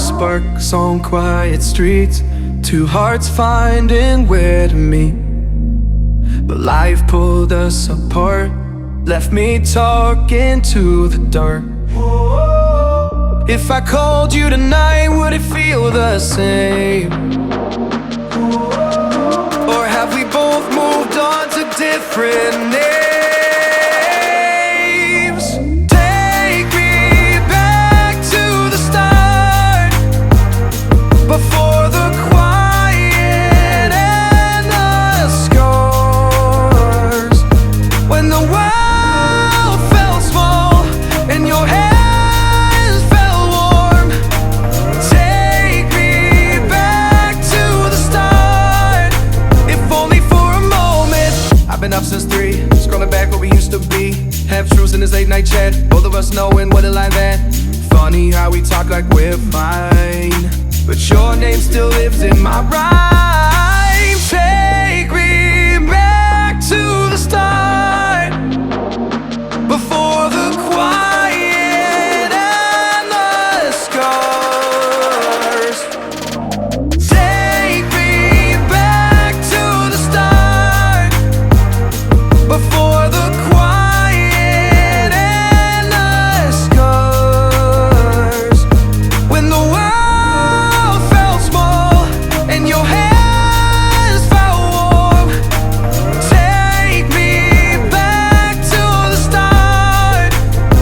sparks on quiet streets, two hearts finding where to meet. But life pulled us apart, left me talking to the dark. If I called you tonight, would it feel the same? Or have we both moved on to different names? Take me back to the start, before the quiet and the scars. When the world felt small and your hands felt warm. Take me back to the start, if only for a moment. I've been up since 3, scrolling back where we used to be. Half truths in this late night chat, both of us knowing what a line that. Funny how we talk like we're fine, but your name still lives in my rhyme. Take me back to the start, before the quiet and the scars. Take me back to the start, before the quiet and the scars. When the world felt small and your hands felt warm. Take me back to the start,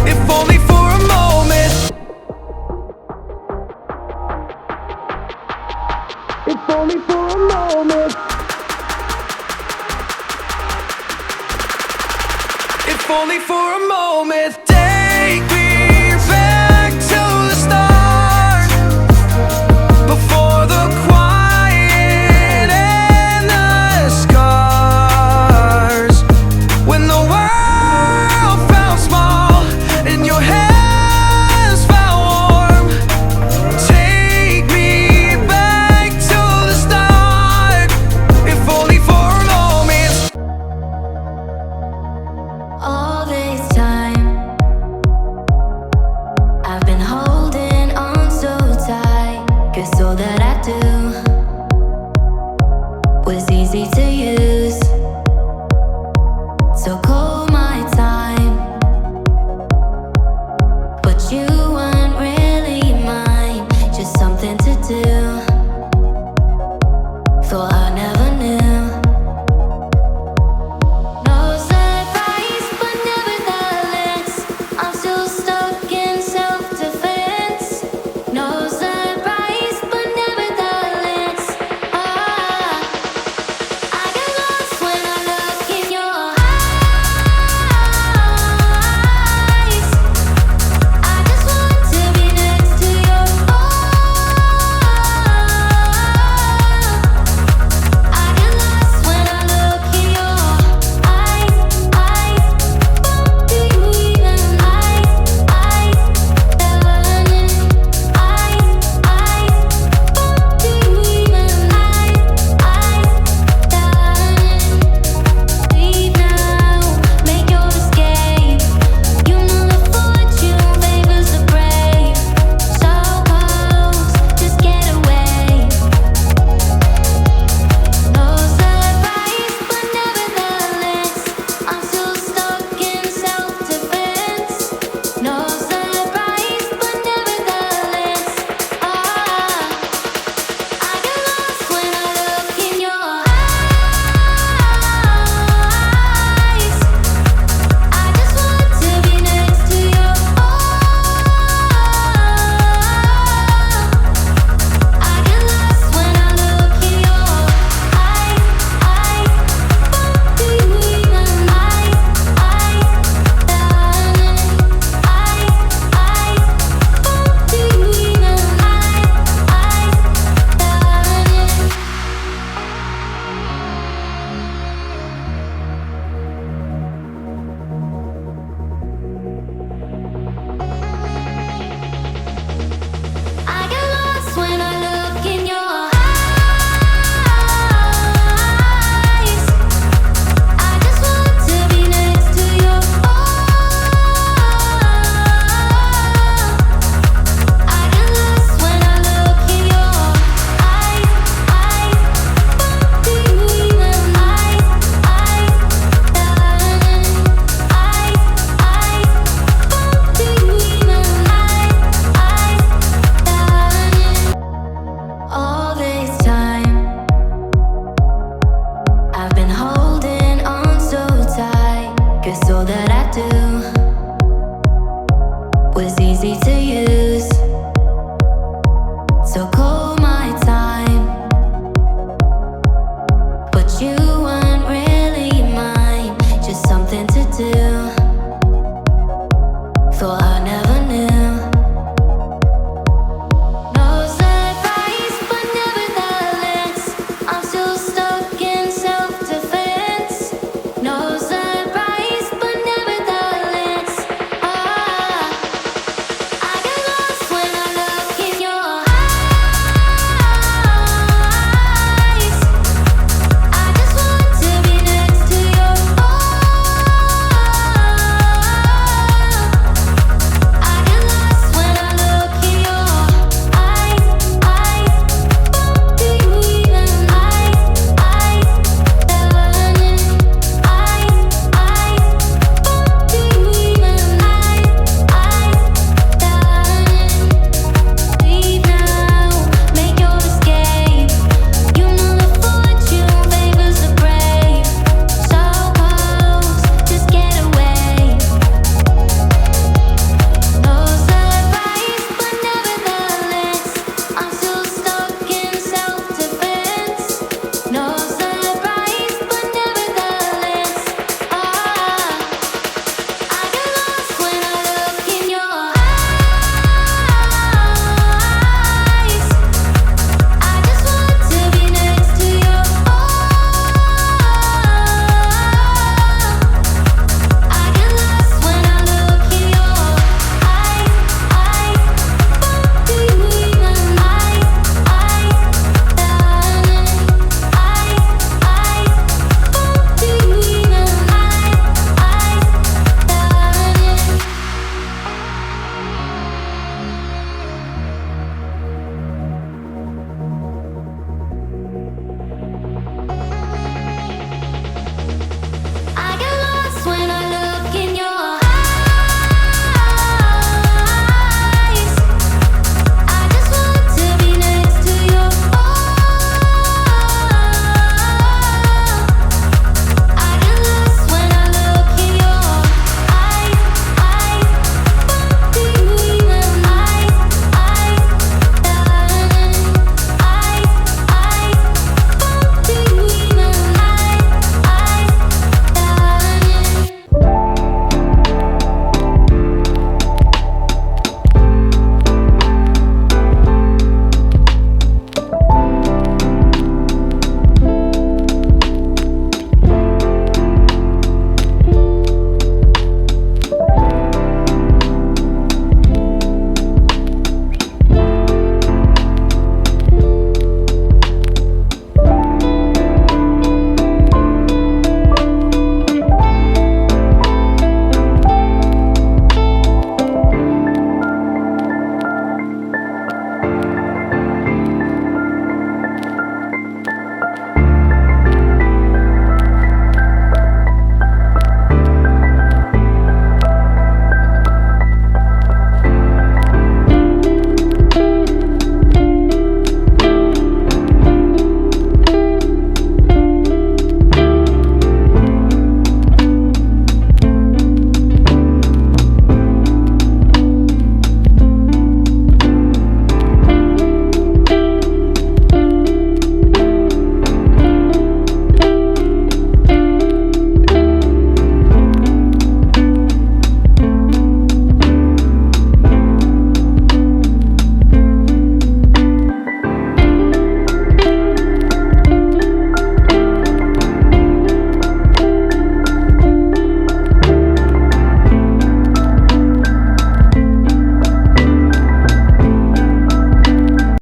if only for a moment. If only for a moment. If only for a moment. Take me back to the start, before the quiet and the scars. When the world felt small and your hands felt warm. Take me back to the start, if only for a moment. All this time all that I do was easy to use.